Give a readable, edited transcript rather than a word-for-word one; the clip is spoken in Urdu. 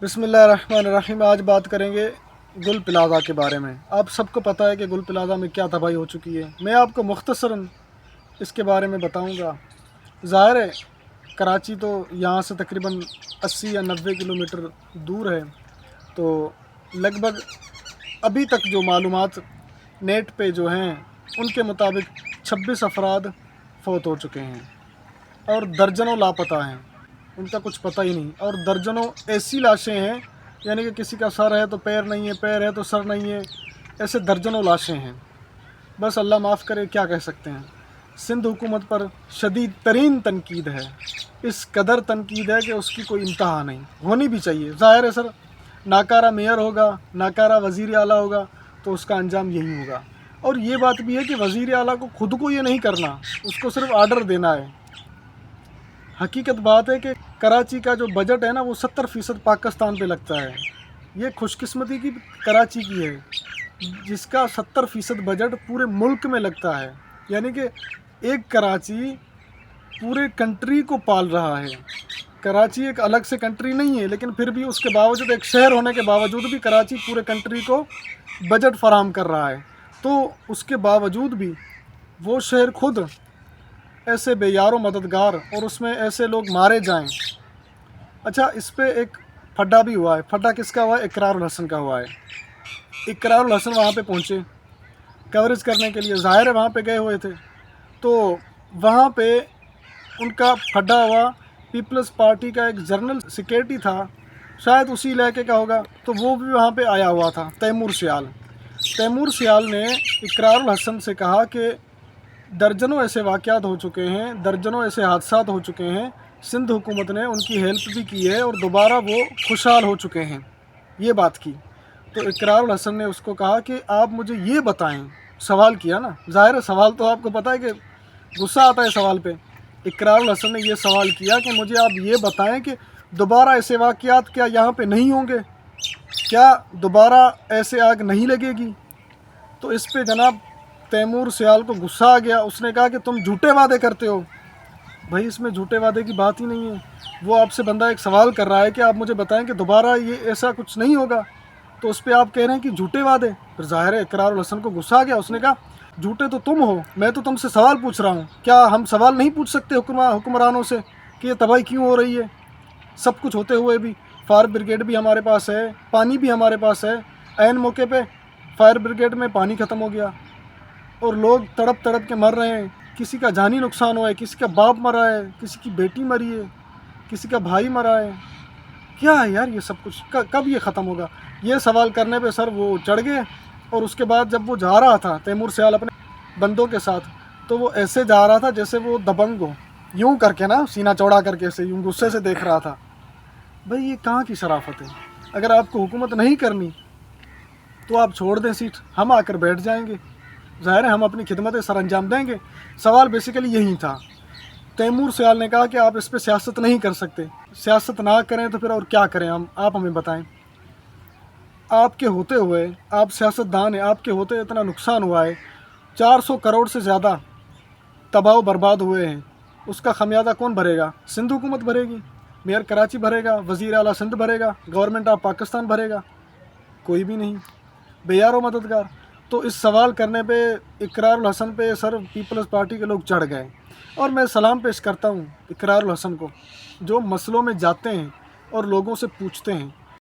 بسم اللہ الرحمن الرحیم۔ آج بات کریں گے گل پلازہ کے بارے میں۔ آپ سب کو پتہ ہے کہ گل پلازہ میں کیا تباہی ہو چکی ہے۔ میں آپ کو مختصراً اس کے بارے میں بتاؤں گا۔ ظاہر ہے کراچی تو یہاں سے تقریباً 80 یا 90 کلومیٹر دور ہے، تو لگ بھگ ابھی تک جو معلومات نیٹ پہ جو ہیں ان کے مطابق 26 افراد فوت ہو چکے ہیں اور درجنوں لاپتہ ہیں، ان کا کچھ پتہ ہی نہیں۔ اور درجنوں ایسی لاشیں ہیں، یعنی کہ کسی کا سر ہے تو پیر نہیں ہے، پیر ہے تو سر نہیں ہے، ایسے درجنوں لاشیں ہیں۔ بس اللہ معاف کرے، کیا کہہ سکتے ہیں۔ سندھ حکومت پر شدید ترین تنقید ہے، اس قدر تنقید ہے کہ اس کی کوئی انتہا نہیں، ہونی بھی چاہیے۔ ظاہر ہے سر، ناکارہ میئر ہوگا، ناکارہ وزیر اعلیٰ ہوگا تو اس کا انجام یہی ہوگا۔ اور یہ بات بھی ہے کہ وزیر اعلیٰ کو خود کو یہ نہیں کرنا، اس کو صرف آرڈر دینا ہے۔ حقیقت بات ہے کہ کراچی کا جو بجٹ ہے نا، وہ 70% پاکستان پہ لگتا ہے۔ یہ خوش قسمتی کی کراچی کی ہے جس کا 70% بجٹ پورے ملک میں لگتا ہے، یعنی کہ ایک کراچی پورے کنٹری کو پال رہا ہے۔ کراچی ایک الگ سے کنٹری نہیں ہے، لیکن پھر بھی اس کے باوجود، ایک شہر ہونے کے باوجود بھی کراچی پورے کنٹری کو بجٹ فراہم کر رہا ہے۔ تو اس کے باوجود بھی وہ شہر خود ایسے بے یار و مددگار، اور اس میں ایسے لوگ مارے جائیں۔ اچھا، اس پہ ایک پھڈا بھی ہوا ہے۔ پھڈا کس کا ہوا ہے؟ اقرار الحسن کا ہوا ہے۔ اقرار الحسن وہاں پہ پہنچے کوریج کرنے کے لیے، ظاہر ہے وہاں پہ گئے ہوئے تھے، تو وہاں پہ ان کا پھڈا ہوا۔ پیپلز پارٹی کا ایک جنرل سیکریٹری تھا، شاید اسی علاقے کا ہوگا، تو وہ بھی وہاں پہ آیا ہوا تھا، تیمور سیال۔ تیمور سیال نے اقرار الحسن سے کہا کہ درجنوں ایسے واقعات ہو چکے ہیں، درجنوں ایسے حادثات ہو چکے ہیں، سندھ حکومت نے ان کی ہیلپ بھی کی ہے اور دوبارہ وہ خوشحال ہو چکے ہیں، یہ بات کی۔ تو اقرار الحسن نے اس کو کہا کہ آپ مجھے یہ بتائیں، سوال کیا نا، ظاہر ہے سوال تو آپ کو پتہ ہے کہ غصہ آتا ہے سوال پہ۔ اقرار الحسن نے یہ سوال کیا کہ مجھے آپ یہ بتائیں کہ دوبارہ ایسے واقعات کیا یہاں پہ نہیں ہوں گے، کیا دوبارہ ایسے آگ نہیں لگے گی؟ تو اس پہ جناب تیمور سیال کو غصہ آ گیا۔ اس نے کہا کہ تم جھوٹے وعدے کرتے ہو۔ بھائی اس میں جھوٹے وعدے کی بات ہی نہیں ہے، وہ آپ سے بندہ ایک سوال کر رہا ہے کہ آپ مجھے بتائیں کہ دوبارہ یہ ایسا کچھ نہیں ہوگا، تو اس پہ آپ کہہ رہے ہیں کہ جھوٹے وعدے۔ پھر ظاہر ہے اقرار الحسن کو غصہ آ گیا، اس نے کہا جھوٹے تو تم ہو، میں تو تم سے سوال پوچھ رہا ہوں، کیا ہم سوال نہیں پوچھ سکتے حکمرانوں سے کہ یہ تباہی کیوں ہو رہی ہے؟ سب کچھ ہوتے ہوئے بھی فائر بریگیڈ بھی ہمارے پاس ہے، پانی بھی ہمارے پاس ہے، عین موقع پہ فائر بریگیڈ میں پانی ختم ہو گیا اور لوگ تڑپ تڑپ کے مر رہے ہیں، کسی کا جانی نقصان ہوا ہے، کسی کا باپ مرا ہے، کسی کی بیٹی مری ہے، کسی کا بھائی مرا ہے۔ کیا ہے یار یہ سب کچھ؟ کب یہ ختم ہوگا؟ یہ سوال کرنے پہ سر وہ چڑھ گئے، اور اس کے بعد جب وہ جا رہا تھا تیمور سیال اپنے بندوں کے ساتھ، تو وہ ایسے جا رہا تھا جیسے وہ دبنگ ہو، یوں کر کے نا، سینہ چوڑا کر کے، ایسے یوں غصے سے دیکھ رہا تھا۔ بھئی یہ کہاں کی شرافت ہے؟ اگر آپ کو حکومت نہیں کرنی تو آپ چھوڑ دیں سیٹ، ہم آ کر بیٹھ جائیں گے، ظاہر ہے ہم اپنی خدمتیں سر انجام دیں گے۔ سوال بیسیکلی یہی تھا۔ تیمور سیال نے کہا کہ آپ اس پہ سیاست نہیں کر سکتے، سیاست نہ کریں تو پھر اور کیا کریں ہم، آپ ہمیں بتائیں۔ آپ کے ہوتے ہوئے، آپ سیاستدان ہیں، آپ کے ہوتے اتنا نقصان ہوا ہے، 400 کروڑ سے زیادہ تباہ و برباد ہوئے ہیں، اس کا خمیازہ کون بھرے گا؟ سندھ حکومت بھرے گی، میئر کراچی بھرے گا، وزیر اعلیٰ سندھ بھرے گا، گورنمنٹ آف پاکستان بھرے گا؟ کوئی بھی نہیں، بے یار و مددگار۔ تو اس سوال کرنے پہ اقرار الحسن پہ سر پیپلز پارٹی کے لوگ چڑھ گئے، اور میں سلام پیش کرتا ہوں اقرار الحسن کو، جو مسئلوں میں جاتے ہیں اور لوگوں سے پوچھتے ہیں۔